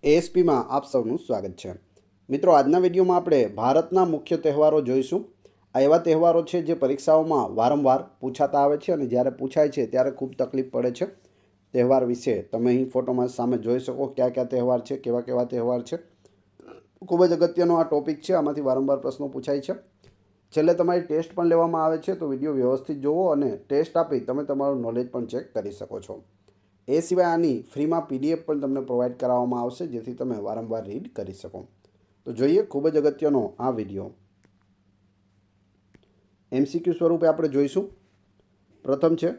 એએસપીમાં આપ સૌનું સ્વાગત છે। મિત્રો, આજના વિડીયોમાં આપણે ભારતના મુખ્ય તહેવારો જોઈશું। આ એવા તહેવારો છે જે પરીક્ષાઓમાં વારંવાર પૂછાતા આવે છે અને જ્યારે પૂછાય છે ત્યારે ખૂબ તકલીફ પડે છે। તહેવાર વિશે તમે અહીં ફોટોમાં સામે જોઈ શકો કયા કયા તહેવાર છે, કેવા કેવા તહેવાર છે। ખૂબ જ અગત્યનો આ ટોપિક છે, આમાંથી વારંવાર પ્રશ્નો પૂછાય છે। છેલ્લે તમારી ટેસ્ટ પણ લેવામાં આવે છે, તો વિડીયો વ્યવસ્થિત જોવો અને ટેસ્ટ આપી તમે તમારું નોલેજ પણ ચેક કરી શકો છો। એ સિવાય આની ફ્રીમાં પીડીએફ પણ તમને પ્રોવાઈડ કરાવવામાં આવશે, જેથી તમે વારંવાર રીડ કરી શકો। તો જોઈએ ખૂબ જ અગત્યનો આ વિડીયો। એમસીક્યુ સ્વરૂપે આપણે જોઈશું। પ્રથમ છે,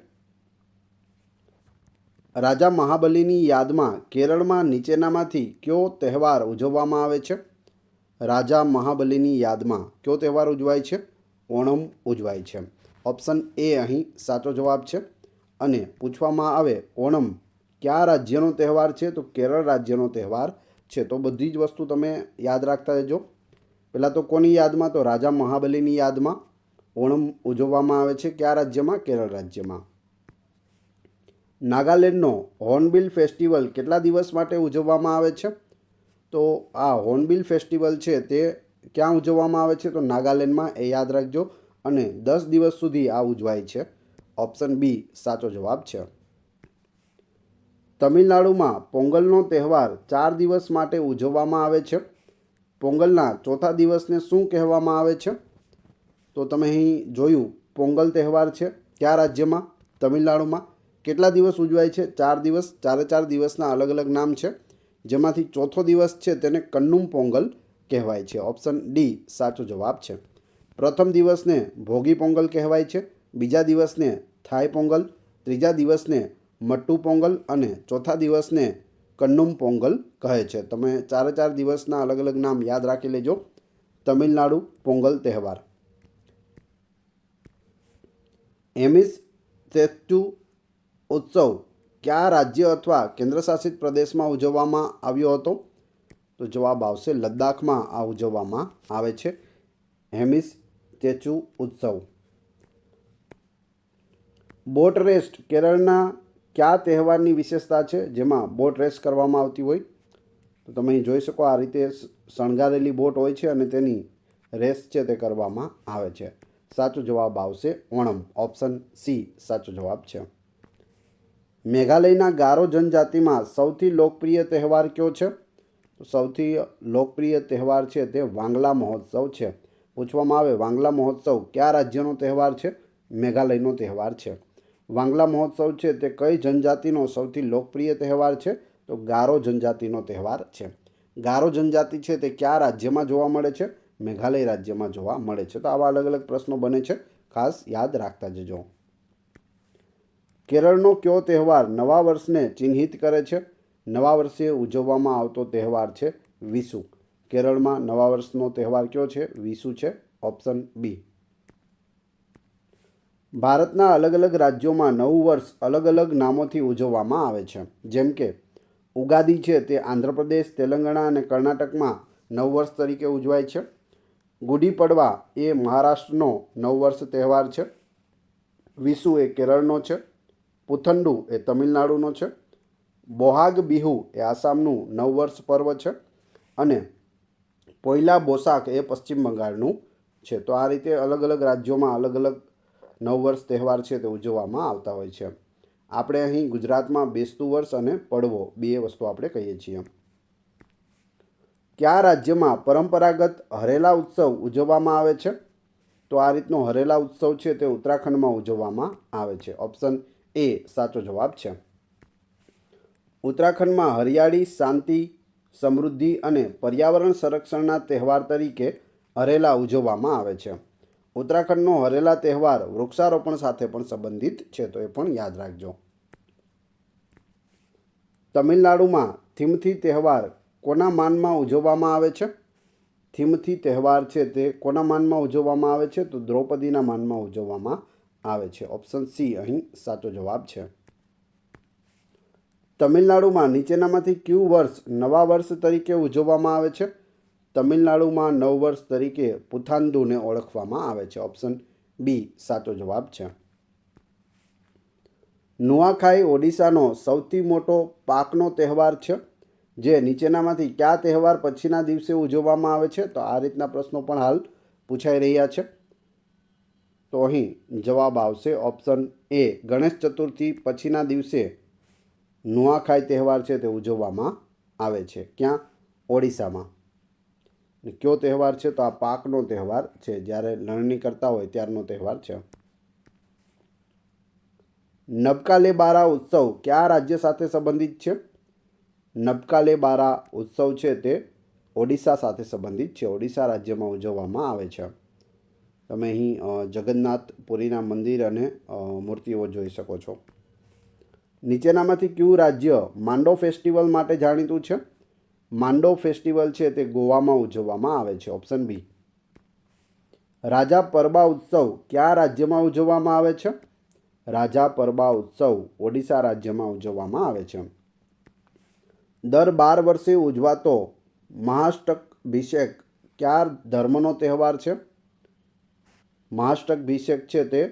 રાજા મહાબલીની યાદમાં કેરળમાં નીચેનામાંથી કયો તહેવાર ઉજવવામાં આવે છે? રાજા મહાબલીની યાદમાં કયો તહેવાર ઉજવાય છે? ઓણમ ઉજવાય છે। ઓપ્શન એ અહીં સાચો જવાબ છે। અને પૂછવામાં આવે ઓણમ કયા રાજ્યનો તહેવાર છે? તો કેરળ રાજ્યનો તહેવાર છે। તો બધી જ વસ્તુ તમે યાદ રાખતા રહેજો। પહેલાં તો કોની યાદમાં? તો રાજા મહાબલીની યાદમાં ઓણમ ઉજવવામાં આવે છે કયા રાજ્યમાં? કેરળ રાજ્યમાં। નાગાલેન્ડનો હોર્નબિલ ફેસ્ટિવલ કેટલા દિવસ માટે ઉજવવામાં આવે છે? તો આ હોર્નબિલ ફેસ્ટિવલ છે તે ક્યાં ઉજવવામાં આવે છે? તો નાગાલેન્ડમાં, એ યાદ રાખજો। અને 10 દિવસ સુધી આ ઉજવાય છે। ઓપ્શન બી સાચો જવાબ છે। તમિલનાડુમાં પોંગલનો તહેવાર 4 દિવસ માટે ઉજવવામાં આવે છે। પોંગલના ચોથા દિવસને શું કહેવામાં આવે છે? તો તમે અહીં જોયું, પોંગલ તહેવાર છે કયા રાજ્યમાં? તમિલનાડુમાં। કેટલા દિવસ ઉજવાય છે? 4 દિવસ। 4 દિવસના અલગ અલગ નામ છે, જેમાંથી ચોથો દિવસ છે તેને કન્નુમ પોંગલ કહેવાય છે। ઓપ્શન ડી સાચો જવાબ છે। પ્રથમ દિવસને ભોગી પોંગલ કહેવાય છે, બીજા દિવસને થાઈ પોંગલ, ત્રીજા દિવસને મટ્ટુ પોંગલ અને ચોથા દિવસને કન્નુમ પોંગલ કહે છે। તમે 4 દિવસના અલગ અલગ નામ યાદ રાખી લેજો। તમિલનાડુ પોંગલ તહેવાર। એમિસ તેત્તુ ઉત્સવ કયા રાજ્ય અથવા કેન્દ્રશાસિત પ્રદેશમાં ઉજવવામાં આવ્યો હતો? તો જવાબ આવશે લદ્દાખમાં આ ઉજવવામાં આવે છે, હેમિસ તેચુ ઉત્સવ। બોટ રેસ્ટ કેરળના કયા તહેવારની વિશેષતા છે જેમાં બોટ રેસ કરવામાં આવતી હોય? તો તમે અહીં જોઈ શકો, આ રીતે શણગારેલી બોટ હોય છે અને તેની રેસ છે તે કરવામાં આવે છે। સાચો જવાબ આવશે ઓણમ। ઓપ્શન સી સાચો જવાબ છે। મેઘાલયના ગારો જનજાતિમાં સૌથી લોકપ્રિય તહેવાર કયો છે? તો સૌથી લોકપ્રિય તહેવાર છે તે વાંગલા મહોત્સવ છે। પૂછવામાં આવે વાંગલા મહોત્સવ કયા રાજ્યનો તહેવાર છે? મેઘાલયનો તહેવાર છે। વાંગલા મહોત્સવ છે તે કઈ જનજાતિનો સૌથી લોકપ્રિય તહેવાર છે? તો ગારો જનજાતિનો તહેવાર છે। ગારો જનજાતિ છે તે કયા રાજ્યમાં જોવા મળે છે? મેઘાલય રાજ્યમાં જોવા મળે છે। તો આવા અલગ અલગ પ્રશ્નો બને છે, ખાસ યાદ રાખતા જજો। કેરળનો કયો તહેવાર નવા વર્ષને ચિહ્નિત કરે છે? નવા વર્ષે ઉજવવામાં આવતો તહેવાર છે વિશુ। કેરળમાં નવા વર્ષનો તહેવાર કયો છે? વિશુ છે। Option B. ભારતના અલગ અલગ રાજ્યોમાં નવું વર્ષ અલગ અલગ નામોથી ઉજવવામાં આવે છે, જેમ કે ઉગાદી છે તે આંધ્રપ્રદેશ, તેલંગાણા અને કર્ણાટકમાં નવ વર્ષ તરીકે ઉજવાય છે। ગુડી પડવા એ મહારાષ્ટ્રનો નવ વર્ષ તહેવાર છે। વિશુ એ કેરળનો છે। પુથંડુ એ તમિલનાડુનો છે। બોહાગ બિહુ એ આસામનું નવ વર્ષ પર્વ છે। અને પોઈલા બોસાક એ પશ્ચિમ બંગાળનું છે। તો આ રીતે અલગ અલગ રાજ્યોમાં અલગ અલગ નવ વર્ષ તહેવાર છે તે ઉજવવામાં આવતા હોય છે। આપણે અહીં ગુજરાતમાં બેસતું વર્ષ અને પડવો બે વસ્તુ આપણે કહીએ છીએ। કયા રાજ્યમાં પરંપરાગત હરેલા ઉત્સવ ઉજવવામાં આવે છે? તો આ રીતનો હરેલા ઉત્સવ છે તે ઉત્તરાખંડમાં ઉજવવામાં આવે છે। ઓપ્શન એ સાચો જવાબ છે। ઉત્તરાખંડમાં હરિયાળી, શાંતિ, સમૃદ્ધિ અને પર્યાવરણ સંરક્ષણના તહેવાર તરીકે હરેલા ઉજવવામાં આવે છે। ઉત્તરાખંડનો હરેલા તહેવાર વૃક્ષારોપણ સાથે પણ સંબંધિત છે, તો એ પણ યાદ રાખજો। તમિલનાડુમાં થિમથી તહેવાર કોના માનમાં ઉજવવામાં આવે છે? થિમથી તહેવાર છે તે કોના માનમાં ઉજવવામાં આવે છે? તો દ્રૌપદીના માનમાં ઉજવવામાં આવે છે। ઓપ્શન સી અહીં સાચો જવાબ છે। તમિલનાડુમાં નીચેનામાંથી કયું વર્ષ નવા વર્ષ તરીકે ઉજવવામાં આવે છે? તમિલનાડુમાં નવ વર્ષ તરીકે પુથાંદુને ઓળખવામાં આવે છે। ઓપ્શન બી સાચો જવાબ છે। નુઆખાઈ ઓડિશાનો સૌથી મોટો પાકનો તહેવાર છે। જે નીચેનામાંથી કયા તહેવાર પછીના દિવસે ઉજવવામાં આવે છે? તો આ રીતના પ્રશ્નો પણ હાલ પૂછાઈ રહ્યા છે. તો અહીં જવાબ આવશે ઓપ્શન એ, ગણેશ ચતુર્થી પછીના દિવસે નુઆખાઈ તહેવાર છે તે ઉજવવામાં આવે છે. ક્યાં? ઓડિશામાં. કયો તહેવાર છે? તો આ પાકનો તહેવાર છે, જ્યારે લણણી કરતા હોય ત્યારનો તહેવાર છે. નબકાલે બારા ઉત્સવ કયા રાજ્ય સાથે સંબંધિત છે? નબકાલે બારા ઉત્સવ છે તે ઓડિશા સાથે સંબંધિત છે. ઓડિશા રાજ્યમાં ઉજવવામાં આવે છે. તમે અહીં જગન્નાથપુરીના મંદિર અને મૂર્તિઓ જોઈ શકો છો. નીચેનામાંથી કયું રાજ્ય માંડો ફેસ્ટિવલ માટે જાણીતું છે? માંડો ફેસ્ટિવલ છે તે ગોવામાં ઉજવવામાં આવે છે. ઓપ્શન બી. રાજા પરબા ઉત્સવ કયા રાજ્યમાં ઉજવવામાં આવે છે? રાજા પરબા ઉત્સવ ઓડિશા રાજ્યમાં ઉજવવામાં આવે છે. દર 12 વર્ષે ઉજવાતો મહાષ્ટકભિષેક કયા ધર્મનો તહેવાર છે? મહાષ્ટકભિષેક છે તે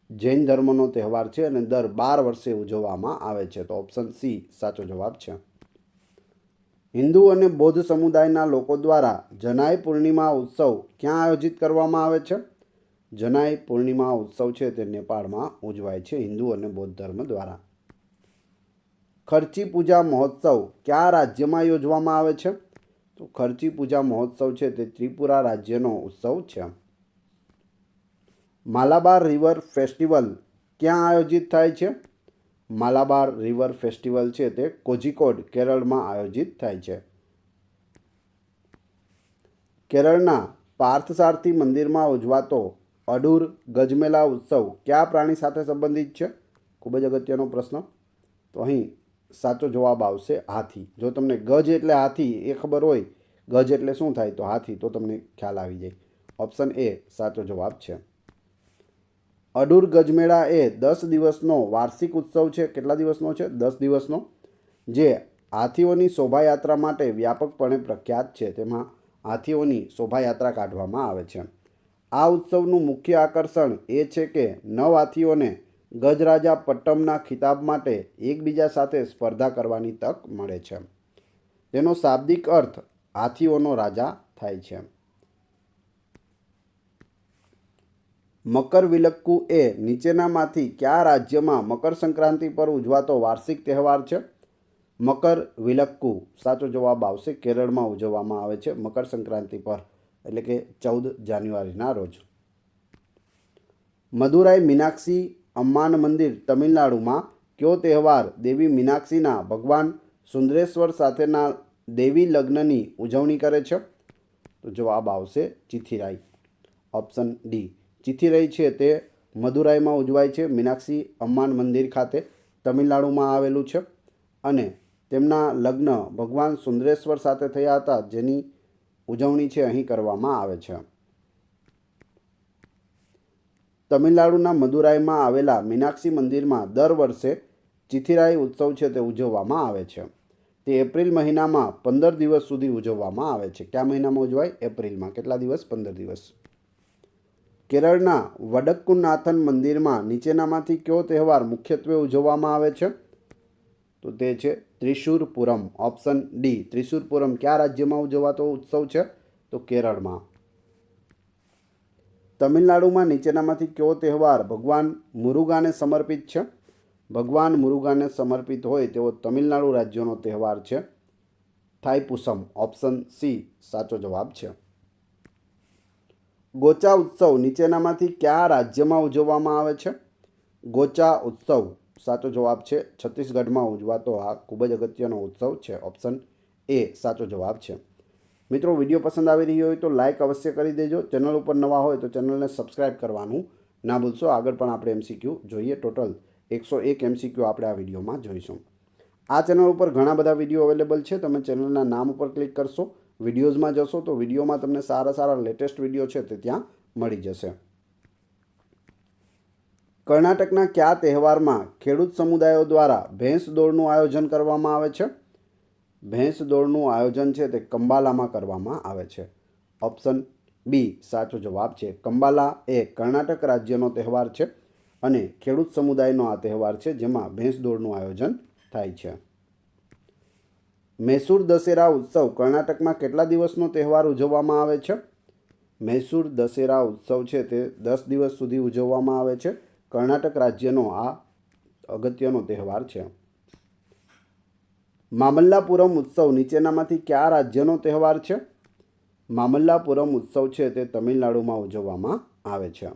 જૈન ધર્મનો તહેવાર છે અને દર 12 વર્ષે ઉજવવામાં આવે છે. તો ઓપ્શન સી સાચો જવાબ છે. હિન્દુ અને બૌદ્ધ સમુદાયના લોકો દ્વારા જનાઈ પૂર્ણિમા ઉત્સવ ક્યાં આયોજિત કરવામાં આવે છે? જનાઈ પૂર્ણિમા ઉત્સવ છે તે નેપાળમાં ઉજવાય છે હિન્દુ અને બૌદ્ધ ધર્મ દ્વારા. ખર્ચી પૂજા મહોત્સવ કયા રાજ્યમાં યોજવામાં આવે છે? તો ખર્ચી પૂજા મહોત્સવ છે તે ત્રિપુરા રાજ્યનો ઉત્સવ છે. માલાબાર રિવર ફેસ્ટિવલ ક્યાં આયોજિત થાય છે? માલાબાર રિવર ફેસ્ટિવલ છે તે કોઝિકોડ કેરળમાં આયોજિત થાય છે. કેરળના પાર્થસારથી મંદિરમાં ઉજવાતો અડુર ગજમેલા ઉત્સવ કયા પ્રાણી સાથે સંબંધિત છે? ખૂબ જ અગત્યનો પ્રશ્ન. તો અહીં સાચો જવાબ આવશે હાથી. જો તમને ગજ એટલે હાથી એ ખબર હોય, ગજ એટલે શું થાય તો હાથી, તો તમને ખ્યાલ આવી જાય. ઓપ્શન એ સાચો જવાબ છે. અડુર ગજમેળા એ 10 દિવસનો વાર્ષિક ઉત્સવ છે. કેટલા દિવસનો છે? 10 દિવસનો. જે હાથીઓની શોભાયાત્રા માટે વ્યાપકપણે પ્રખ્યાત છે. તેમાં હાથીઓની શોભાયાત્રા કાઢવામાં આવે છે. આ ઉત્સવનું મુખ્ય આકર્ષણ એ છે કે નવ હાથીઓને ગજરાજા પટ્ટમના ખિતાબ માટે એકબીજા સાથે સ્પર્ધા કરવાની તક મળે છે. તેનો શાબ્દિક અર્થ હાથીઓનો રાજા થાય છે. મકરવિલક્કુ એ નીચેનામાંથી કયા રાજ્યમાં મકર સંક્રાંતિ પર ઉજવાતો વાર્ષિક તહેવાર છે? મકરવિલક્કુ સાચો જવાબ આવશે. કેરળમાં ઉજવવામાં આવે છે મકર સંક્રાંતિ પર, એટલે કે 14 જાન્યુઆરીના રોજ. મદુરાઈ મીનાક્ષી અમ્માન મંદિર તમિલનાડુમાં કયો તહેવાર દેવી મીનાક્ષીના ભગવાન સુંદરેશ્વર સાથેના દેવી લગ્નની ઉજવણી કરે છે? તો જવાબ આવશે ચિથિરાઈ. Option D. ચિથિરાઈ છે તે મદુરાઈમાં ઉજવાય છે. મીનાક્ષી અમ્માન મંદિર ખાતે તમિલનાડુમાં આવેલું છે અને તેમના લગ્ન ભગવાન સુંદરેશ્વર સાથે થયા હતા, જેની ઉજવણી છે અહીં કરવામાં આવે છે. તમિલનાડુના મદુરાઈમાં આવેલા મીનાક્ષી મંદિરમાં દર વર્ષે ચિથિરાઈ ઉત્સવ છે તે ઉજવવામાં આવે છે. તે એપ્રિલ મહિનામાં 15 દિવસ સુધી ઉજવવામાં આવે છે. કયા મહિનામાં ઉજવાય? એપ્રિલમાં. કેટલા દિવસ? 15 દિવસ. કેરળના વડક્કુનાથન મંદિરમાં નીચેનામાંથી કયો તહેવાર મુખ્યત્વે ઉજવવામાં આવે છે? તો તે છે ત્રિશુર પૂરમ. Option D. ત્રિશુર પૂરમ કયા રાજ્યમાં ઉજવાતો ઉત્સવ છે? તો કેરળમાં. તમિલનાડુમાં નીચેનામાંથી કયો તહેવાર ભગવાન મુરુગાને સમર્પિત છે? ભગવાન મુરુગાને સમર્પિત હોય તેવો તમિલનાડુ રાજ્યનો તહેવાર છે થાઈપુસમ. ઓપ્શન સી સાચો જવાબ છે. ગોચા ઉત્સવ નીચેનામાંથી કયા રાજ્યમાં ઉજવવામાં આવે છે? ગોચા ઉત્સવ સાચો જવાબ છે છત્તીસગઢમાં ઉજવાતો આ ખૂબ જ અગત્યનો ઉત્સવ છે. ઓપ્શન એ સાચો જવાબ છે. મિત્રો, વિડીયો પસંદ આવી રહ્યો હોય તો લાઇક અવશ્ય કરી દેજો. ચેનલ ઉપર નવા હોય તો ચેનલને સબસ્ક્રાઈબ કરવાનું ના ભૂલશો. આગળ પણ આપણે MCQ જોઈએ. ટોટલ 101 MCQ આપણે આ વિડીયોમાં જોઈશું. આ ચેનલ ઉપર ઘણા બધા વિડીયો અવેલેબલ છે. તમે ચેનલના નામ ઉપર ક્લિક કરશો, વિડીયોઝમાં જશો તો વિડીયોમાં તમને સારા લેટેસ્ટ વિડીયો છે તે ત્યાં મળી જશે. કર્ણાટકના કયા તહેવારમાં ખેડૂત સમુદાયો દ્વારા ભેંસ દોડનું આયોજન કરવામાં આવે છે? ભેંસ દોડનું આયોજન છે તે કંબાલામાં કરવામાં આવે છે. ઓપ્શન બી સાચો જવાબ છે. કંબાલા એ કર્ણાટક રાજ્યનો તહેવાર છે અને ખેડૂત સમુદાયનો આ તહેવાર છે જેમાં ભેંસ દોડનું આયોજન થાય છે. મૈસૂર દશેરા ઉત્સવ કર્ણાટકમાં કેટલા દિવસનો તહેવાર ઉજવવામાં આવે છે? મૈસૂર દશેરા ઉત્સવ છે તે 10 દિવસ સુધી ઉજવવામાં આવે છે. કર્ણાટક રાજ્યનો આ અગત્યનો તહેવાર છે. મામલ્લાપુરમ ઉત્સવ નીચેનામાંથી કયા રાજ્યનો તહેવાર છે? મામલ્લાપુરમ ઉત્સવ છે તે તમિલનાડુમાં ઉજવવામાં આવે છે.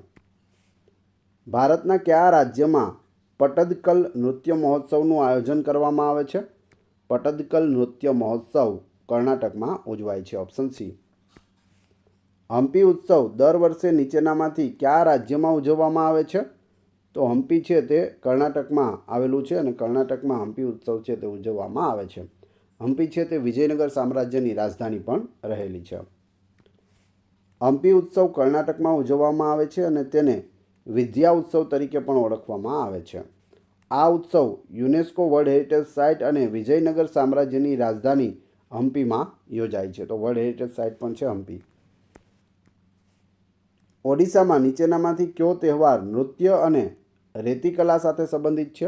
ભારતના કયા રાજ્યમાં પટ્ટદકલ નૃત્ય મહોત્સવનું આયોજન કરવામાં આવે છે? પટ્ટદકલ નૃત્ય મહોત્સવ કર્ણાટકમાં ઉજવાય છે. Option C. હમ્પી ઉત્સવ દર વર્ષે નીચેનામાંથી કયા રાજ્યમાં ઉજવવામાં આવે છે? તો હમ્પી છે તે કર્ણાટકમાં આવેલું છે અને કર્ણાટકમાં હમ્પી ઉત્સવ છે તે ઉજવવામાં આવે છે. હમ્પી છે તે વિજયનગર સામ્રાજ્યની રાજધાની પણ રહેલી છે. હમ્પી ઉત્સવ કર્ણાટકમાં ઉજવવામાં આવે છે અને તેને વિદ્યા ઉત્સવ તરીકે પણ ઓળખવામાં આવે છે. આ ઉત્સવ યુનેસ્કો વર્લ્ડ હેરિટેજ સાઇટ અને વિજયનગર સામ્રાજ્યની રાજધાની હમ્પીમાં યોજાય છે. તો વર્લ્ડ હેરિટેજ સાઇટ પણ છે હમ્પી. ઓડિશામાં નીચેનામાંથી કયો તહેવાર નૃત્ય અને રેતીકલા સાથે સંબંધિત છે?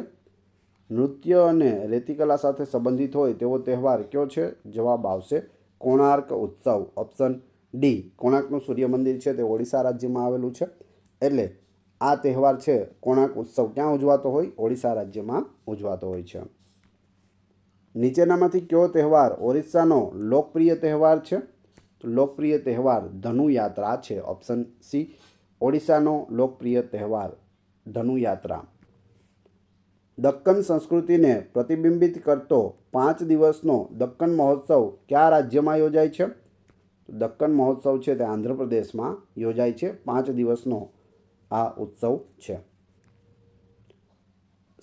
નૃત્ય અને રેતીકલા સાથે સંબંધિત હોય તેવો તહેવાર કયો છે? જવાબ આવશે કોણાર્ક ઉત્સવ. Option D. કોણાર્કનું સૂર્ય મંદિર છે તે ઓડિશા રાજ્યમાં આવેલું છે. એટલે આ તહેવાર છે કોણાર્ક ઉત્સવ ક્યાં ઉજવાતો હોય? ઓડિશા રાજ્યમાં ઉજવાતો હોય છે. નીચેનામાંથી કયો તહેવાર ઓરિસ્સાનો લોકપ્રિય તહેવાર છે? તો લોકપ્રિય તહેવાર ધનુયાત્રા છે. Option C. ઓડિશાનો લોકપ્રિય તહેવાર ધનુયાત્રા. દક્કન સંસ્કૃતિને પ્રતિબિંબિત કરતો 5 દિવસનો દક્કન મહોત્સવ કયા રાજ્યમાં યોજાય છે? દક્કન મહોત્સવ છે તે આંધ્રપ્રદેશમાં યોજાય છે. 5 દિવસનો આ ઉત્સવ છે.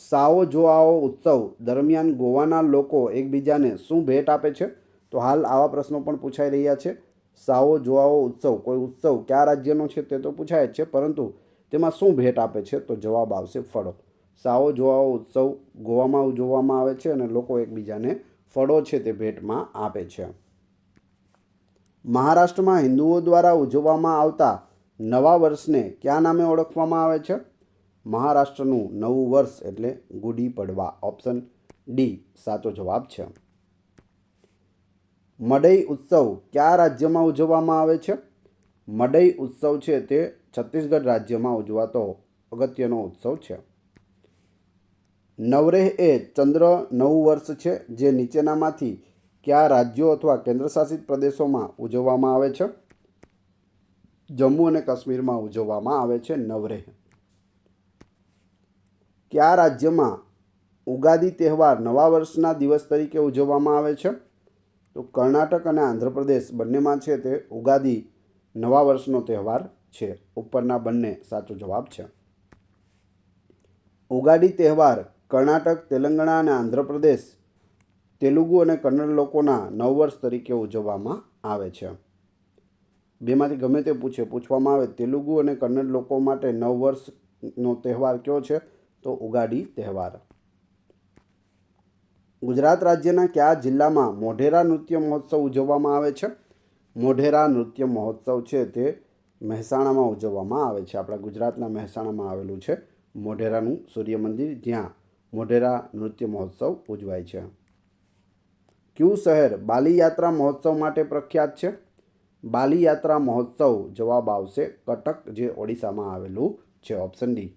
સાઓ જોઆઓ ઉત્સવ દરમિયાન ગોવાના લોકો એકબીજાને શું ભેટ આપે છે? તો હાલ આવા પ્રશ્નો પણ પૂછાઈ રહ્યા છે. સાઓ જોઆઓ ઉત્સવ કોઈ ઉત્સવ કયા રાજ્યનો છે તે તો પૂછાય જ છે, પરંતુ તેમાં શું ભેટ આપે છે? તો જવાબ આવશે ફળો. સાઓ જોઆઓ ઉત્સવ ગોવામાં ઉજવવામાં આવે છે અને લોકો એકબીજાને ફળો છે તે ભેટમાં આપે છે. મહારાષ્ટ્રમાં હિન્દુઓ દ્વારા ઉજવવામાં આવતા નવા વર્ષને કયા નામે ઓળખવામાં આવે છે? મહારાષ્ટ્રનું નવું વર્ષ એટલે ગુડી પડવા. ઓપ્શન ડી સાચો જવાબ છે. મડઈ ઉત્સવ કયા રાજ્યમાં ઉજવવામાં આવે છે? મડઈ ઉત્સવ છે તે છત્તીસગઢ રાજ્યમાં ઉજવાતો અગત્યનો ઉત્સવ છે. નવરેહ એ ચંદ્ર નવું વર્ષ છે જે નીચેનામાંથી કયા રાજ્યો અથવા કેન્દ્રશાસિત પ્રદેશોમાં ઉજવવામાં આવે છે? જમ્મુ અને કાશ્મીરમાં ઉજવવામાં આવે છે નવરેહ. કયા રાજ્યમાં ઉગાદી તહેવાર નવા વર્ષના દિવસ તરીકે ઉજવવામાં આવે છે? તો કર્ણાટક અને આંધ્રપ્રદેશ બંનેમાં છે તે ઉગાદી નવા વર્ષનો તહેવાર છે. ઉપરના બંને સાચો જવાબ છે. ઉગાડી તહેવાર કર્ણાટક, તેલંગાણા અને આંધ્રપ્રદેશ તેલુગુ અને કન્નડ લોકોના નવવર્ષ તરીકે ઉજવવામાં આવે છે. બેમાંથી ગમે તે પૂછવામાં આવે તેલુગુ અને કન્નડ લોકો માટે નવવર્ષનો તહેવાર કયો છે? તો ઉગાડી તહેવાર. ગુજરાત રાજ્યના કયા જિલ્લામાં મોઢેરા નૃત્ય મહોત્સવ ઉજવવામાં આવે છે? મોઢેરા નૃત્ય મહોત્સવ છે તે મહેસાણામાં ઉજવવામાં આવે છે. આપણા ગુજરાતના મહેસાણામાં આવેલું છે મોઢેરાનું સૂર્ય મંદિર, જ્યાં મોઢેરા નૃત્ય મહોત્સવ ઉજવાય છે. કયું શહેર બાલી યાત્રા મહોત્સવ માટે પ્રખ્યાત છે? બાલી યાત્રા મહોત્સવ જવાબ આવશે કટક, જે ઓડિશામાં આવેલું છે. Option D.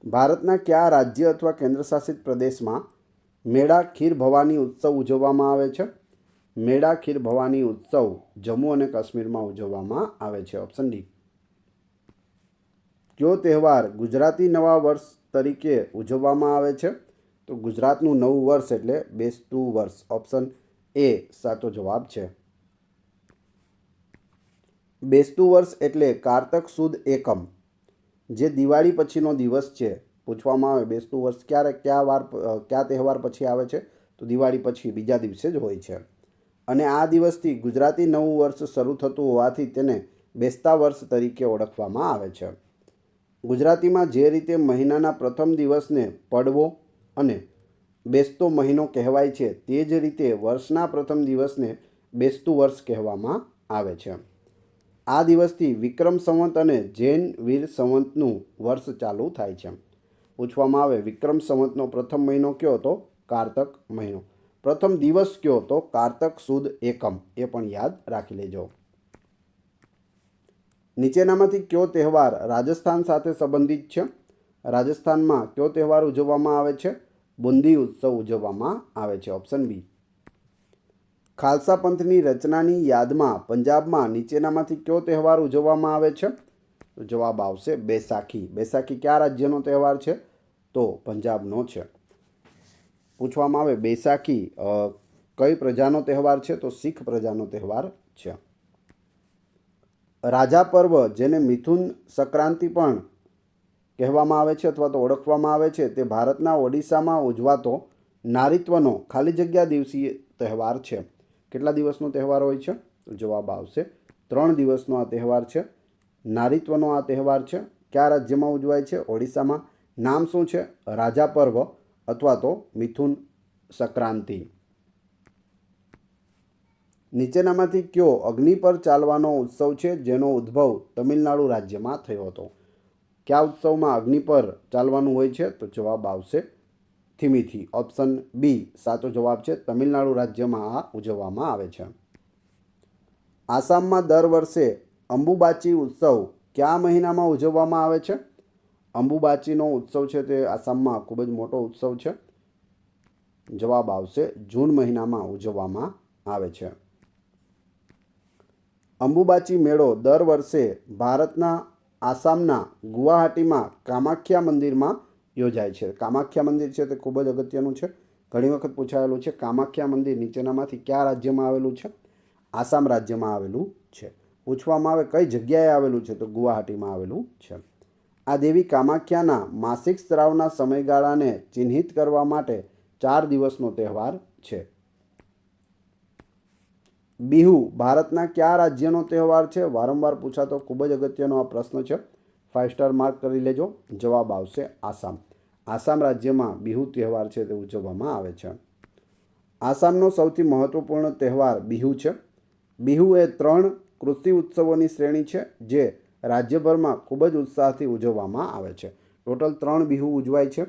ભારતના કયા રાજ્ય અથવા કેન્દ્રશાસિત પ્રદેશમાં મેળા ખીર ભવાની ઉત્સવ ઉજવવામાં આવે છે? મેળા ખીર ભવાની ઉત્સવ જમ્મુ અને કાશ્મીરમાં ઉજવવામાં આવે છે. Option D. કયો તહેવાર ગુજરાતી નવા વર્ષ તરીકે ઉજવવામાં આવે છે? તો ગુજરાતનું નવું વર્ષ એટલે બેસતું વર્ષ. ઓપ્શન એ સાચો જવાબ છે. બેસતું વર્ષ એટલે કારતક સુદ એકમ, જે દિવાળી પછીનો દિવસ છે. પૂછવામાં આવે બેસતું વર્ષ કયા તહેવાર પછી આવે છે? તો દિવાળી પછી બીજા દિવસે જ હોય છે. અને આ દિવસથી ગુજરાતી નવું વર્ષ શરૂ થતું હોવાથી તેને બેસતા વર્ષ તરીકે ઓળખવામાં આવે છે. ગુજરાતીમાં જે રીતે મહિનાના પ્રથમ દિવસને પડવો અને બેસતો મહિનો કહેવાય છે, તે જ રીતે વર્ષના પ્રથમ દિવસને બેસતું વર્ષ કહેવામાં આવે છે. આ દિવસથી વિક્રમ સંવત અને જૈન વીર સંવતનું વર્ષ ચાલુ થાય છે. પૂછવામાં આવે વિક્રમ સંવતનો પ્રથમ મહિનો કયો? તો કારતક મહિનો. પ્રથમ દિવસ કયો? તો કારતક સુદ એકમ, એ પણ યાદ રાખી લેજો. નીચેનામાંથી કયો તહેવાર રાજસ્થાન સાથે સંબંધિત છે? રાજસ્થાનમાં કયો તહેવાર ઉજવવામાં આવે છે? બુંદી ઉત્સવ ઉજવવામાં આવે છે. ઓપ્શન બી. ખાલસા પંથની રચનાની યાદમાં પંજાબમાં નીચેનામાંથી કયો તહેવાર ઉજવવામાં આવે છે? તો જવાબ આવશે બેસાખી. બેસાખી કયા રાજ્યનો તહેવાર છે? તો પંજાબનો છે. પૂછવામાં આવે બેસાખી કઈ પ્રજાનો તહેવાર છે? તો શીખ પ્રજાનો તહેવાર છે. રાજા પર્વ, જેને મિથુન સંક્રાંતિ પણ કહેવામાં આવે છે અથવા તો ઓળખવામાં આવે છે, તે ભારતના ઓડિશામાં ઉજવાતો નારીત્વનો ખાલી જગ્યા દિવસીય તહેવાર છે. કેટલા દિવસનો તહેવાર હોય છે? તો જવાબ આવશે 3 દિવસનો આ તહેવાર છે. નારીત્વનો આ તહેવાર છે. કયા રાજ્યમાં ઉજવાય છે? ઓડિશામાં. નામ શું છે? રાજા પર્વ અથવા તો મિથુન સંક્રાંતિ. નીચેનામાંથી કયો અગ્નિ પર ચાલવાનો ઉત્સવ છે જેનો ઉદ્ભવ તમિલનાડુ રાજ્યમાં થયો હતો? કયા ઉત્સવમાં અગ્નિ પર ચાલવાનું હોય છે? તો જવાબ આવશે થિમિથી. ઓપ્શન બી સાચો જવાબ છે. તમિલનાડુ રાજ્યમાં આ ઉજવવામાં આવે છે. આસામમાં દર વર્ષે અંબુબાચી ઉત્સવ કયા મહિનામાં ઉજવવામાં આવે છે? અંબુબાચીનો ઉત્સવ છે તે આસામમાં ખૂબ જ મોટો ઉત્સવ છે. જવાબ આવશે જૂન મહિનામાં ઉજવવામાં આવે છે. અંબુબાચી મેળો દર વર્ષે ભારતના આસામના ગુવાહાટીમાં કામાખ્યા મંદિરમાં યોજાય છે. કામાખ્યા મંદિર છે તે ખૂબ જ અગત્યનું છે. ઘણી વખત પૂછાયેલું છે. કામાખ્યા મંદિર નીચેનામાંથી કયા રાજ્યમાં આવેલું છે? આસામ રાજ્યમાં આવેલું છે. પૂછવામાં આવે કઈ જગ્યાએ આવેલું છે? તો ગુવાહાટીમાં આવેલું છે. આ દેવી કામાખ્યાના માસિક સ્ત્રાવના સમયગાળાને ચિહ્નિત કરવા માટે 4 દિવસનો તહેવાર છે. બિહુ ભારતના કયા રાજ્યનો તહેવાર છે? વારંવાર પૂછાતો ખૂબ જ અગત્યનો આ પ્રશ્ન છે. 5 સ્ટાર માર્ક કરી લેજો. જવાબ આવશે આસામ. આસામ રાજ્યમાં બિહુ તહેવાર છે તે ઉજવવામાં આવે છે. આસામનો સૌથી મહત્વપૂર્ણ તહેવાર બિહુ છે. બિહુ એ 3 કૃષિ ઉત્સવોની શ્રેણી છે જે રાજ્યભરમાં ખૂબ જ ઉત્સાહથી ઉજવવામાં આવે છે. ટોટલ 3 બિહુ ઉજવાય છે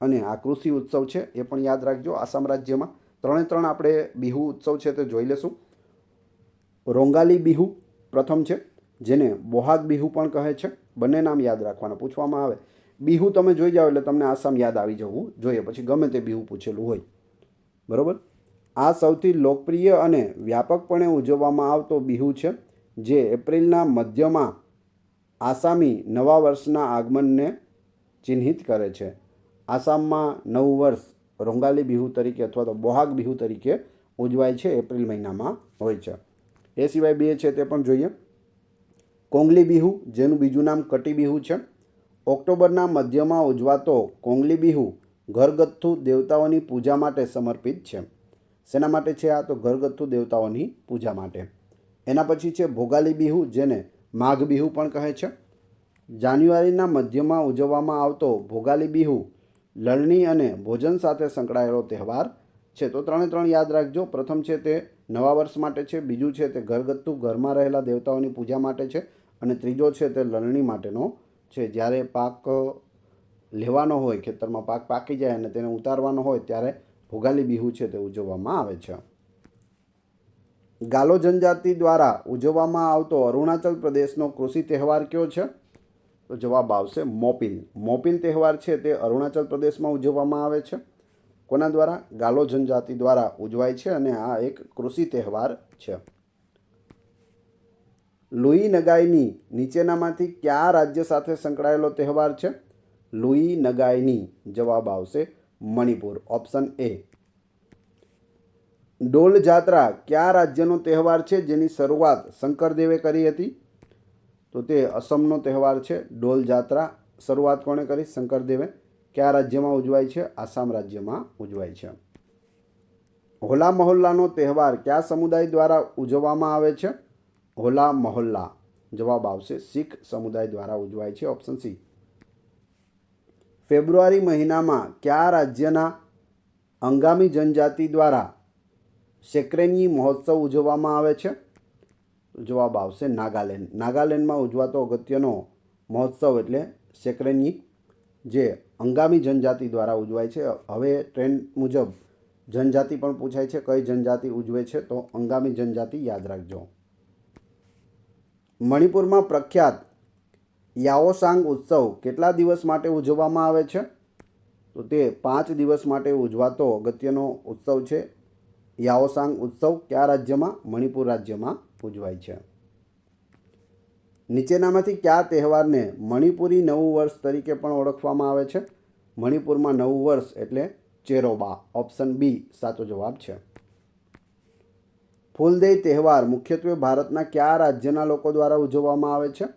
અને આ કૃષિ ઉત્સવ છે એ પણ યાદ રાખજો. આસામ રાજ્યમાં 3 આપણે બિહુ ઉત્સવ છે તે જોઈ લેશું. રોંગાલી બિહુ પ્રથમ છે, જેને બોહાગ બિહુ પણ કહે છે. બંને નામ યાદ રાખવાના. પૂછવામાં આવે બિહુ તમે જોઈ જાઓ એટલે તમને આસામ યાદ આવી જવું જોઈએ, પછી ગમે તે બિહુ પૂછેલું હોય. બરાબર. આ સૌથી લોકપ્રિય અને વ્યાપકપણે ઉજવવામાં આવતો બિહુ છે જે એપ્રિલના મધ્યમાં આસામી નવા વર્ષના આગમનને ચિહ્નિત કરે છે. આસામમાં નવું વર્ષ રોંગાલી બિહુ તરીકે અથવા તો બોહાગ બિહુ તરીકે ઉજવાય છે. એપ્રિલ મહિનામાં હોય છે. એ સિવાય 2 છે તે પણ જોઈએ. કોંગલી બિહુ, જેનું બીજું નામ કટી બિહુ છે. ઓક્ટોબરના મધ્યમાં ઉજવાતો કોંગલી બિહુ ઘરગથ્થુ દેવતાઓની પૂજા માટે સમર્પિત છે. શેના માટે છે આ? તો ઘરગથ્થુ દેવતાઓની પૂજા માટે. એના પછી છે ભોગાલી બિહુ, જેને માઘ બિહુ પણ કહે છે. જાન્યુઆરીના મધ્યમાં ઉજવવામાં આવતો ભોગાલી બિહુ લણણી અને ભોજન સાથે સંકળાયેલો તહેવાર છે. તો 3 યાદ રાખજો. પ્રથમ છે તે નવા વર્ષ માટે છે. બીજું છે તે ઘરગથ્થુ ઘરમાં રહેલા દેવતાઓની પૂજા માટે છે. અને ત્રીજો છે તે લણણી માટેનો છે. જ્યારે પાક લેવાનો હોય, ખેતરમાં પાક પાકી જાય અને તેને ઉતારવાનો હોય ત્યારે ભોગાલી બિહુ છે તે ઉજવવામાં આવે છે. ગાલો જનજાતિ દ્વારા ઉજવવામાં આવતો અરુણાચલ પ્રદેશનો કૃષિ તહેવાર કયો છે? તો જવાબ આવશે મોપીલ. મોપીલ તહેવાર છે તે અરુણાચલ પ્રદેશમાં ઉજવવામાં આવે છે. કોના દ્વારા? ગાલો જનજાતિ દ્વારા ઉજવાય છે અને આ એક કૃષિ તહેવાર છે. લુઈ નગાઈની નીચેનામાંથી કયા રાજ્ય સાથે સંકળાયેલો તહેવાર છે? લુઈ નગાઈની. જવાબ આવશે મણિપુર. Option A. ડોલ જાત્રા કયા રાજ્યનો તહેવાર છે જેની શરૂઆત શંકરદેવે કરી હતી? તો તે અસમનો તહેવાર છે. ડોલ જાત્રા શરૂઆત કોણે કરી? શંકરદેવે. કયા રાજ્યમાં ઉજવાય છે? આસામ રાજ્યમાં ઉજવાય છે. હોલા મહોલ્લાનો તહેવાર કયા સમુદાય દ્વારા ઉજવવામાં આવે છે? હોલા મહોલ્લા. જવાબ આવશે શીખ સમુદાય દ્વારા ઉજવાય છે. Option C. ફેબ્રુઆરી મહિનામાં કયા રાજ્યના અંગામી જનજાતિ દ્વારા સેક્રેન્યી મહોત્સવ ઉજવવામાં આવે છે? જવાબ આવશે નાગાલેન્ડ. નાગાલેન્ડમાં ઉજવાતો અગત્યનો મહોત્સવ એટલે સેક્રેન્યી, જે અંગામી જનજાતિ દ્વારા ઉજવાય છે. હવે ટ્રેન્ડ મુજબ જનજાતિ પણ પૂછાય છે, કઈ જનજાતિ ઉજવે છે? તો અંગામી જનજાતિ યાદ રાખજો. મણિપુરમાં પ્રખ્યાત યાઓસાંગ ઉત્સવ કેટલા દિવસ માટે ઉજવવામાં આવે છે? તો તે 5 દિવસ માટે ઉજવાતો અગત્યનો ઉત્સવ છે. યાઓસાંગ ઉત્સવ કયા રાજ્યમાં? મણિપુર રાજ્યમાં ઉજવાય છે. નીચેનામાંથી કયા તહેવારને મણિપુરી નવું વર્ષ તરીકે પણ ઓળખવામાં આવે છે? મણિપુરમાં નવું વર્ષ એટલે ચેરોબા. ઓપ્શન બી સાચો જવાબ છે. ફૂલદેઈ તહેવાર મુખ્યત્વે ભારતના કયા રાજ્યના લોકો દ્વારા ઉજવવામાં આવે છે?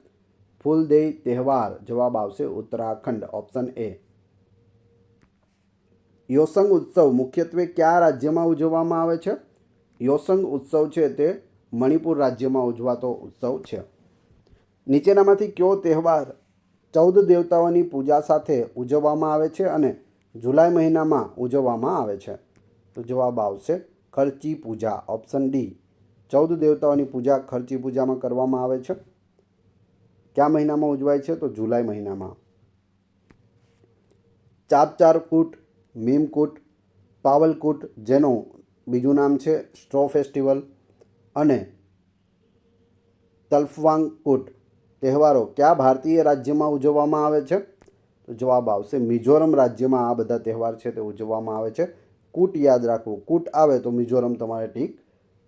ફૂલદેઈ તહેવાર જવાબ આવશે ઉત્તરાખંડ. Option A. યોસંગ ઉત્સવ મુખ્યત્વે કયા રાજ્યમાં ઉજવવામાં આવે છે? યોસંગ ઉત્સવ છે તે મણિપુર રાજ્યમાં ઉજવાતો ઉત્સવ છે. નીચેનામાંથી કયો તહેવાર 14 દેવતાઓની પૂજા સાથે ઉજવવામાં આવે છે અને જુલાઈ મહિનામાં ઉજવવામાં આવે છે? તો જવાબ આવશે ખર્ચી પૂજા. Option D. 14 દેવતાઓની પૂજા ખર્ચી પૂજામાં કરવામાં આવે છે. કયા મહિનામાં ઉજવાય છે? તો જુલાઈ મહિનામાં. ચાપચારકૂટ, મીમકૂટ, પાવલકૂટ જેનું બીજું નામ છે સ્ટ્રો ફેસ્ટિવલ અને તલ્ફવાંગકૂટ તહેવારો કયા ભારતીય રાજ્યમાં ઉજવવામાં આવે છે? તો જવાબ આવશે મિઝોરમ રાજ્યમાં આ બધા તહેવાર છે તે ઉજવવામાં આવે છે. કૂટ યાદ રાખવું, કૂટ આવે તો મિઝોરમ તમારે ટીક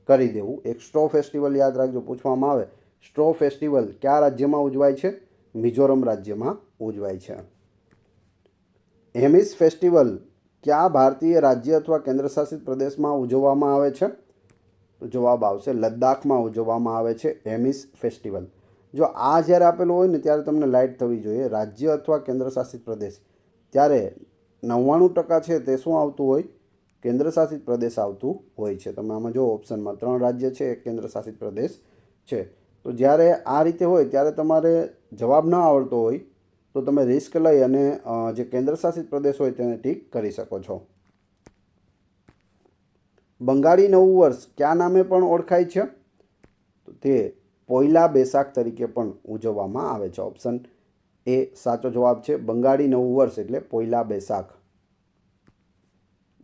કરી દેવું. એક સ્ટ્રો ફેસ્ટિવલ યાદ રાખજો, પૂછવામાં આવે સ્ટ્રો ફેસ્ટિવલ કયા રાજ્યમાં ઉજવાય છે? મિઝોરમ રાજ્યમાં ઉજવાય છે. હેમિસ ફેસ્ટિવલ કયા ભારતીય રાજ્ય અથવા કેન્દ્રશાસિત પ્રદેશમાં ઉજવવામાં આવે છે? તો જવાબ આવશે લદ્દાખમાં ઉજવવામાં આવે છે હેમિસ ફેસ્ટિવલ. જો આ જ્યારે આપેલું હોય ને ત્યારે તમને લાઇટ થવી જોઈએ રાજ્ય અથવા કેન્દ્રશાસિત પ્રદેશ, ત્યારે 99% છે તે શું આવતું હોય? કેન્દ્રશાસિત પ્રદેશ આવતું હોય છે. તમે આમાં જો ઓપ્શનમાં 3 રાજ્ય છે, 1 કેન્દ્રશાસિત પ્રદેશ છે. તો જ્યારે આ રીતે હોય ત્યારે તમારે જવાબ ન આવડતો હોય તો તમે રિસ્ક લઈ અને જે કેન્દ્રશાસિત પ્રદેશ હોય તેને ટીક કરી શકો છો. બંગાળી નવું વર્ષ કયા નામે પણ ઓળખાય છે? તો તે પોઈલા બેસાખ તરીકે પણ ઉજવવામાં આવે છે. ઓપ્શન એ સાચો જવાબ છે. બંગાળી નવું વર્ષ એટલે પોઈલા બેસાખ.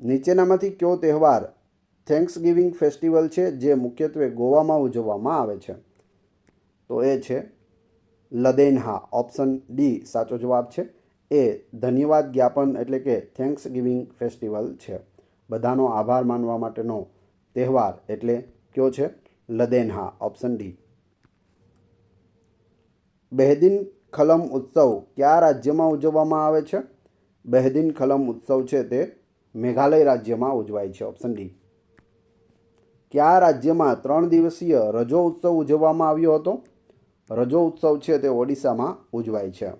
નીચેનામાંથી કયો તહેવાર થેન્ક્સગિવિંગ ફેસ્ટિવલ છે જે મુખ્યત્વે ગોવામાં ઉજવવામાં આવે છે? તો એ છે લદેન્હા. ઓપ્શન ડી સાચો જવાબ છે. એ ધન્યવાદ જ્ઞાપન એટલે કે થેન્ક્સગિવિંગ ફેસ્ટિવલ છે. બધાનો આભાર માનવા માટેનો તહેવાર એટલે કયો છે? લદેન્હા. Option D. બેહદીન ખલમ ઉત્સવ કયા રાજ્યમાં ઉજવવામાં આવે છે? બેહદીન ખલમ ઉત્સવ છે તે મેઘાલય રાજ્યમાં ઉજવાય છે. Option D. કયા રાજ્યમાં 3 દિવસીય રજો ઉત્સવ ઉજવવામાં આવ્યો હતો? રજો ઉત્સવ છે તે ઓડિશામાં ઉજવાય છે.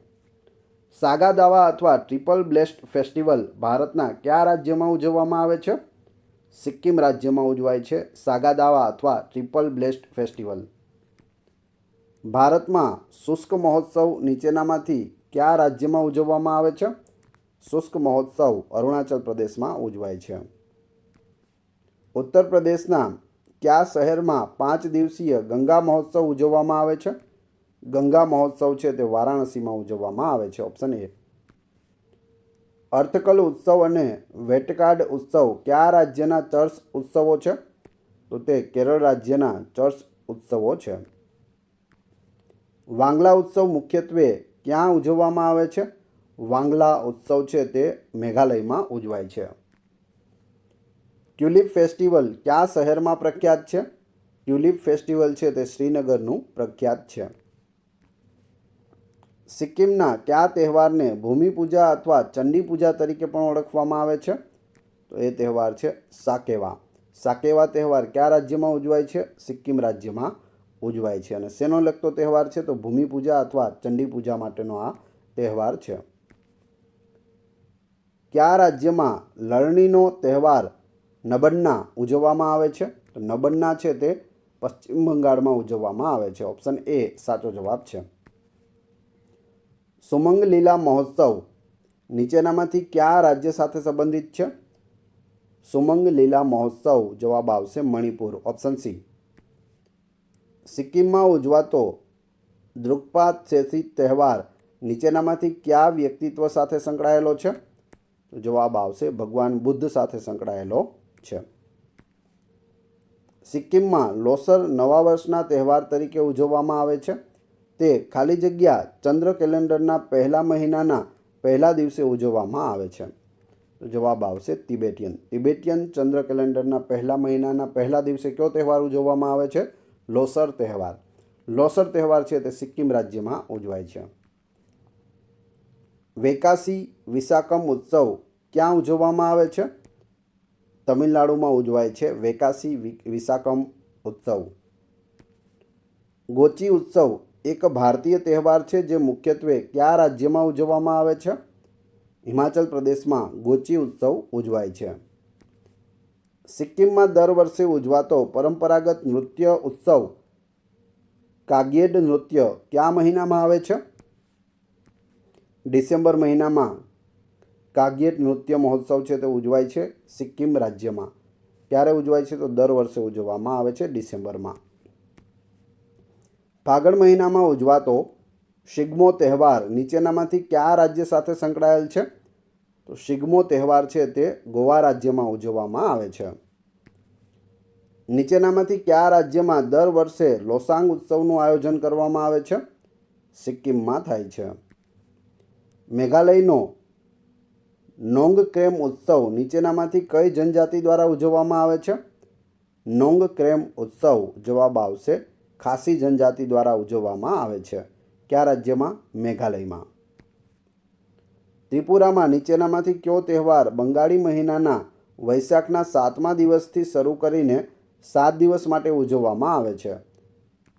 સાગા દાવા અથવા ટ્રિપલ બ્લેસ્ટ ફેસ્ટિવલ ભારતના કયા રાજ્યમાં ઉજવવામાં આવે છે? સિક્કિમ રાજ્યમાં ઉજવાય છે સાગા દાવા અથવા ટ્રિપલ બ્લેસ્ટ ફેસ્ટિવલ. ભારતમાં શુષ્ક મહોત્સવ નીચેનામાંથી કયા રાજ્યમાં ઉજવવામાં આવે છે? શુષ્ક મહોત્સવ અરુણાચલ પ્રદેશમાં ઉજવાય છે. ઉત્તર પ્રદેશના કયા શહેરમાં 5 દિવસીય ગંગા મહોત્સવ ઉજવવામાં આવે છે? ગંગા મહોત્સવ છે તે વારાણસીમાં ઉજવવામાં આવે છે. Option A. અર્થકલ ઉત્સવ અને વેટકાડ ઉત્સવ કયા રાજ્યના ચર્ચ ઉત્સવો છે? તો તે કેરળ રાજ્યના ચર્ચ ઉત્સવો છે. વાંગલા ઉત્સવ મુખ્યત્વે ક્યાં ઉજવવામાં આવે છે? વાંગલા ઉત્સવ છે તે મેઘાલયમાં ઉજવાય છે. ટ્યુલિપ ફેસ્ટિવલ કયા શહેરમાં પ્રખ્યાત છે? ટ્યુલિપ ફેસ્ટિવલ છે તે શ્રીનગરનું પ્રખ્યાત છે. સિક્કિમના કયા તહેવારને ભૂમિપૂજા અથવા ચંડી પૂજા તરીકે પણ ઓળખવામાં આવે છે? તો એ તહેવાર છે સાકેવા. સાકેવા તહેવાર કયા રાજ્યમાં ઉજવાય છે? સિક્કિમ રાજ્યમાં ઉજવાય છે. અને શેનો લગતો તહેવાર છે? તો ભૂમિપૂજા અથવા ચંડી પૂજા માટેનો આ તહેવાર છે. કયા રાજ્યમાં લણણીનો તહેવાર નબન્ના ઉજવવામાં આવે છે? તો નબન્ના છે તે પશ્ચિમ બંગાળમાં ઉજવવામાં આવે છે. ઓપ્શન એ સાચો જવાબ છે. સુમંગ લીલા મહોત્સવ નીચેનામાંથી કયા રાજ્ય સાથે સંબંધિત છે? સુમંગ લીલા મહોત્સવ જવાબ આવશે મણિપુર. Option C. સિક્કિમમાં ઉજવાતો દ્રુકપા સેસી તહેવાર નીચેનામાંથી કયા વ્યક્તિત્વ સાથે સંકળાયેલો છે? તો જવાબ આવશે ભગવાન બુદ્ધ સાથે સંકળાયેલો છે. સિક્કિમમાં લોસર નવા વર્ષના તહેવાર તરીકે ઉજવવામાં આવે છે. તે ખાલી જગ્યા ચંદ્ર કેલેન્ડરના પહેલા મહિનાના પહેલા દિવસે ઉજવવામાં આવે છે. તો જવાબ આવશે તિબેટિયન. તિબેટિયન ચંદ્ર કેલેન્ડરના પહેલા મહિનાના પહેલા દિવસે કયો તહેવાર ઉજવવામાં આવે છે? લોસર તહેવાર. લોસર તહેવાર છે તે સિક્કિમ રાજ્યમાં ઉજવાય છે. વેકાસી વિશાકમ ઉત્સવ ક્યાં ઉજવવામાં આવે છે? તમિલનાડુમાં ઉજવાય છે વેકાસી વિશાકમ ઉત્સવ. ગોચી ઉત્સવ એક ભારતીય તહેવાર છે જે મુખ્યત્વે કયા રાજ્યમાં ઉજવવામાં આવે છે? હિમાચલ પ્રદેશમાં ગોચી ઉત્સવ ઉજવાય છે. સિક્કિમમાં દર વર્ષે ઉજવાતો પરંપરાગત નૃત્ય ઉત્સવ કાગ્યેડ નૃત્ય કયા મહિનામાં આવે છે? ડિસેમ્બર મહિનામાં કાગ્યેડ નૃત્ય મહોત્સવ છે તે ઉજવાય છે સિક્કિમ રાજ્યમાં. ક્યારે ઉજવાય છે? તો દર વર્ષે ઉજવવામાં આવે છે ડિસેમ્બરમાં. ફાગણ મહિનામાં ઉજવાતો શિગ્મો તહેવાર નીચેનામાંથી કયા રાજ્ય સાથે સંકળાયેલ છે? તો શિગ્મો તહેવાર છે તે ગોવા રાજ્યમાં ઉજવવામાં આવે છે. નીચેનામાંથી કયા રાજ્યમાં દર વર્ષે લોસાંગ ઉત્સવનું આયોજન કરવામાં આવે છે? સિક્કિમમાં થાય છે. મેઘાલયનો નોંગક્રેમ ઉત્સવ નીચેનામાંથી કઈ જનજાતિ દ્વારા ઉજવવામાં આવે છે? નોંગક્રેમ ઉત્સવ જવાબ આવશે ખાસી જનજાતિ દ્વારા ઉજવવામાં આવે છે. કયા રાજ્યમાં? મેઘાલયમાં. ત્રિપુરામાં નીચેનામાંથી કયો તહેવાર બંગાળી મહિનાના વૈશાખના 7મા દિવસથી શરૂ કરીને 7 દિવસ માટે ઉજવવામાં આવે છે?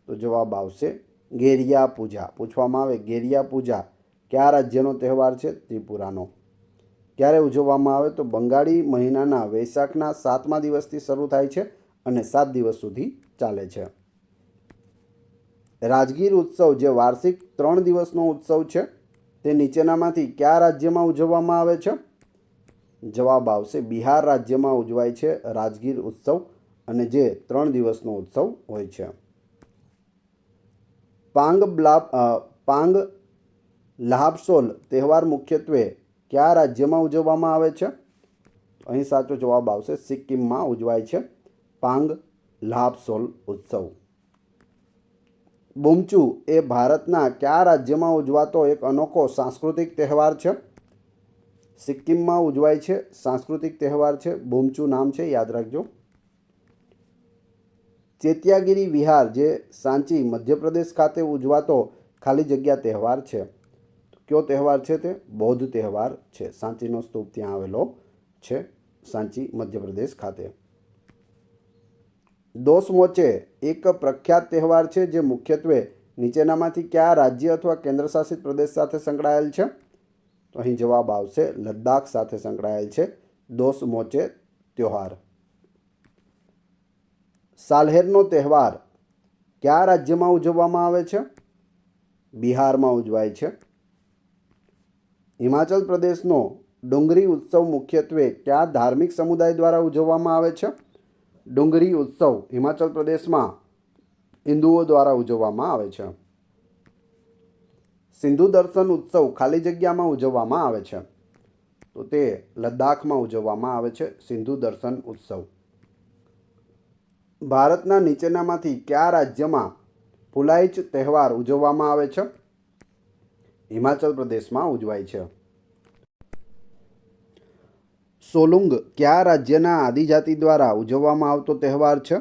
તો જવાબ આવશે ગેરિયા પૂજા. પૂછવામાં આવે ગેરિયા પૂજા કયા રાજ્યનો તહેવાર છે? ત્રિપુરાનો. ક્યારે ઉજવવામાં આવે? તો બંગાળી મહિનાના વૈશાખના 7મા દિવસથી શરૂ થાય છે અને 7 દિવસ સુધી ચાલે છે. રાજગીર ઉત્સવ જે વાર્ષિક 3 દિવસનો ઉત્સવ છે તે નીચેનામાંથી કયા રાજ્યમાં ઉજવવામાં આવે છે? જવાબ આવશે બિહાર રાજ્યમાં ઉજવાય છે રાજગીર ઉત્સવ અને જે 3 દિવસનો ઉત્સવ હોય છે. પાંગ લાહબસોલ તહેવાર મુખ્યત્વે કયા રાજ્યમાં ઉજવવામાં આવે છે? અહીં સાચો જવાબ આવશે સિક્કિમમાં ઉજવાય છે પાંગ લાહબસોલ ઉત્સવ. બુમચુ એ ભારતના કયા રાજ્યમાં ઉજવાતો એક અનોખો સાંસ્કૃતિક તહેવાર છે? સિક્કિમમાં ઉજવાય છે સાંસ્કૃતિક તહેવાર છે બુમચુ નામ છે, યાદ રાખજો. ચેત્યાગીરી વિહાર જે સાંચી મધ્યપ્રદેશ ખાતે ઉજવાતો ખાલી જગ્યા તહેવાર છે. કયો તહેવાર છે તે? બૌદ્ધ તહેવાર છે. સાંચીનો સ્તૂપ ત્યાં આવેલો છે સાંચી મધ્યપ્રદેશ ખાતે. દોસ મોચે એક પ્રખ્યાત તહેવાર છે જે મુખ્યત્વે નીચેનામાંથી કયા રાજ્ય અથવા કેન્દ્રશાસિત પ્રદેશ સાથે સંકળાયેલ છે? તો અહીં જવાબ આવશે લદ્દાખ સાથે સંકળાયેલ છે દોસ મોચે તહેવાર. સાલ્હેરનો તહેવાર કયા રાજ્યમાં ઉજવવામાં આવે છે? બિહારમાં ઉજવાય છે. હિમાચલ પ્રદેશનો ડુંગરી ઉત્સવ મુખ્યત્વે કયા ધાર્મિક સમુદાય દ્વારા ઉજવવામાં આવે છે? ડુંગરી ઉત્સવ હિમાચલ પ્રદેશમાં હિન્દુઓ દ્વારા ઉજવવામાં આવે છે. સિંધુ દર્શન ઉત્સવ ખાલી જગ્યામાં ઉજવવામાં આવે છે? તો તે લદ્દાખમાં ઉજવવામાં આવે છે સિંધુ દર્શન ઉત્સવ. ભારતના નીચેનામાંથી કયા રાજ્યમાં ફુલાઈચ તહેવાર ઉજવવામાં આવે છે? હિમાચલ પ્રદેશમાં ઉજવાય છે. સોલુંગ કયા રાજ્યના આદિજાતિ દ્વારા ઉજવવામાં આવતો તહેવાર છે?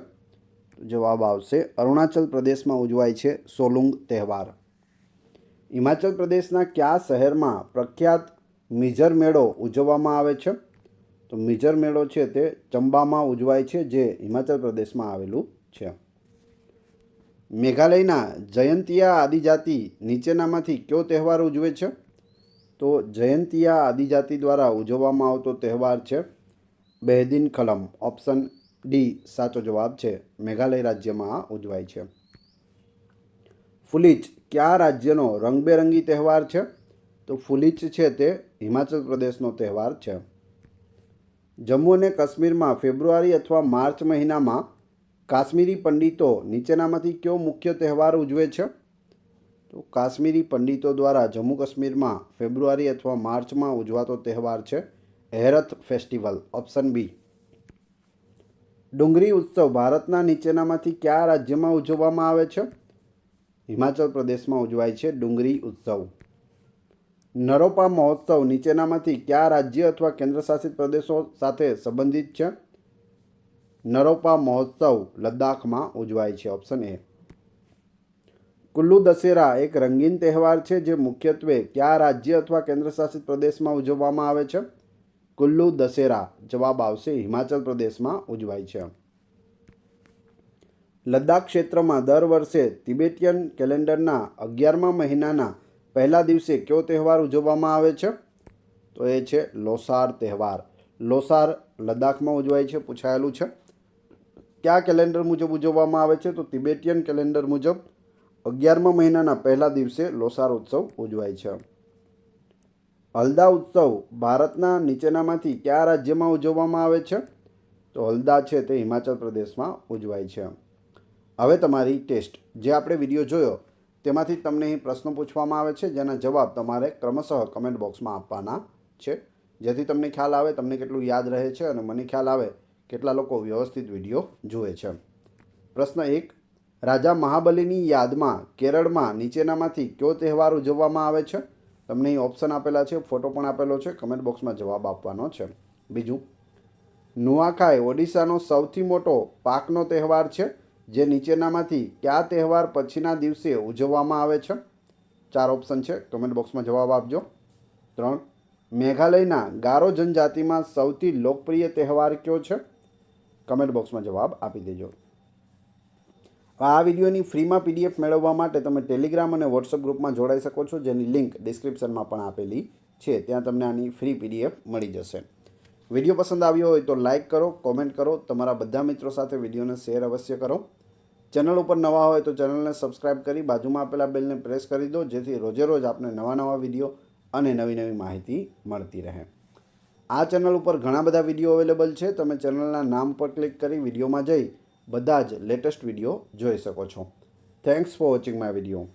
જવાબ આવશે અરુણાચલ પ્રદેશમાં ઉજવાય છે સોલુંગ તહેવાર. હિમાચલ પ્રદેશના કયા શહેરમાં પ્રખ્યાત મિઝર મેળો ઉજવવામાં આવે છે? તો મિઝર મેળો છે તે ચંબામાં ઉજવાય છે જે હિમાચલ પ્રદેશમાં આવેલું છે. મેઘાલયના જયંતિયા આદિજાતિ નીચેનામાંથી કયો તહેવાર ઉજવે છે? તો જયંતિયા આદિજાતિ દ્વારા ઉજવવામાં આવતો તહેવાર છે બેહદીન ખલમ. ઓપ્શન ડી સાચો જવાબ છે. મેઘાલય રાજ્યમાં ઉજવાય છે. ફુલીચ કયા રાજ્યનો રંગબેરંગી તહેવાર છે? તો ફુલીચ છે તે હિમાચલ પ્રદેશનો તહેવાર છે. જમ્મુ અને કાશ્મીરમાં ફેબ્રુઆરી અથવા માર્ચ મહિનામાં કાશ્મીરી પંડિતો નીચેનામાંથી કયો મુખ્ય તહેવાર ઉજવે છે? તો કાશ્મીરી પંડિતો દ્વારા જમ્મુ કાશ્મીરમાં ફેબ્રુઆરી અથવા માર્ચમાં ઉજવાતો તહેવાર છે હેરથ ફેસ્ટિવલ. Option B. ડુંગળી ઉત્સવ ભારતના નીચેનામાંથી કયા રાજ્યમાં ઉજવવામાં આવે છે? હિમાચલ પ્રદેશમાં ઉજવાય છે ડુંગળી ઉત્સવ. નરોપા મહોત્સવ નીચેનામાંથી કયા રાજ્ય અથવા કેન્દ્રશાસિત પ્રદેશો સાથે સંબંધિત છે? નરોપા મહોત્સવ લદ્દાખમાં ઉજવાય છે. Option A. કુલ્લુ દશેરા એક રંગીન તહેવાર છે જે મુખ્યત્વે કયા રાજ્ય અથવા કેન્દ્રશાસિત પ્રદેશમાં ઉજવવામાં આવે છે? કુલ્લુ દશેરા. જવાબ આવશે હિમાચલ પ્રદેશમાં ઉજવાય છે. લદ્દાખ ક્ષેત્રમાં દર વર્ષે તિબેટિયન કેલેન્ડરના 11મા મહિનાના પહેલા દિવસે કયો તહેવાર ઉજવવામાં આવે છે? તો એ છે લોસાર તહેવાર. લોસાર લદ્દાખમાં ઉજવાય છે. પૂછાયેલું છે. કયા કેલેન્ડર મુજબ ઉજવવામાં આવે છે? તો તિબેટિયન કેલેન્ડર મુજબ 11મા મહિનાના પહેલા દિવસે લોસાર ઉત્સવ ઉજવાય છે. હલ્દા ઉત્સવ ભારતના નીચેનામાંથી કયા રાજ્યમાં ઉજવવામાં આવે છે? તો હલ્દા છે તે હિમાચલ પ્રદેશમાં ઉજવાય છે. હવે તમારી ટેસ્ટ. જે આપણે વિડીયો જોયો તેમાંથી તમને અહીં પ્રશ્નો પૂછવામાં આવે છે જેના જવાબ તમારે ક્રમશઃ કમેન્ટ બોક્સમાં આપવાના છે, જેથી તમને ખ્યાલ આવે તમને કેટલું યાદ રહે છે અને મને ખ્યાલ આવે કેટલા લોકો વ્યવસ્થિત વિડીયો જુએ છે. પ્રશ્ન 1. રાજા મહાબલીની યાદમાં કેરળમાં નીચેનામાંથી કયો તહેવાર ઉજવવામાં આવે છે? તમને અહીં ઓપ્શન આપેલા છે, ફોટો પણ આપેલો છે, કમેન્ટ બોક્સમાં જવાબ આપવાનો છે. બીજું, નુઆખાઈ ઓડિશાનો સૌથી મોટો પાકનો તહેવાર છે જે નીચેનામાંથી કયા તહેવાર પછીના દિવસે ઉજવવામાં આવે છે? 4 ઓપ્શન છે, કમેન્ટ બોક્સમાં જવાબ આપજો. 3. મેઘાલયના ગારો જનજાતિમાં સૌથી લોકપ્રિય તહેવાર કયો છે? કમેન્ટ બોક્સમાં જવાબ આપી દેજો. આ વિડીયોની ફ્રીમાં PDF મેળવવા માટે તમે ટેલિગ્રામ અને વોટ્સઅપ ગ્રુપમાં જોડાઈ શકો છો, જેની લિંક ડિસ્ક્રિપ્શનમાં પણ આપેલી છે. ત્યાં તમને આની ફ્રી PDF મળી જશે. વિડીયો પસંદ આવ્યો હોય તો લાઇક કરો, કોમેન્ટ કરો, તમારા બધા મિત્રો સાથે વિડીયોને શેર અવશ્ય કરો. ચેનલ ઉપર નવા હોય તો ચેનલને સબસ્ક્રાઈબ કરી બાજુમાં આપેલા બેલને પ્રેસ કરી દો, જેથી રોજે રોજ આપને નવા વિડીયો અને નવી માહિતી મળતી રહે. આ ચેનલ ઉપર ઘણા બધા વિડીયો અવેલેબલ છે. તમે ચેનલના નામ પર ક્લિક કરી વિડીયોમાં જઈ બધા જ લેટેસ્ટ વિડીયો જોઈ શકો છો. Thanks for watching my video.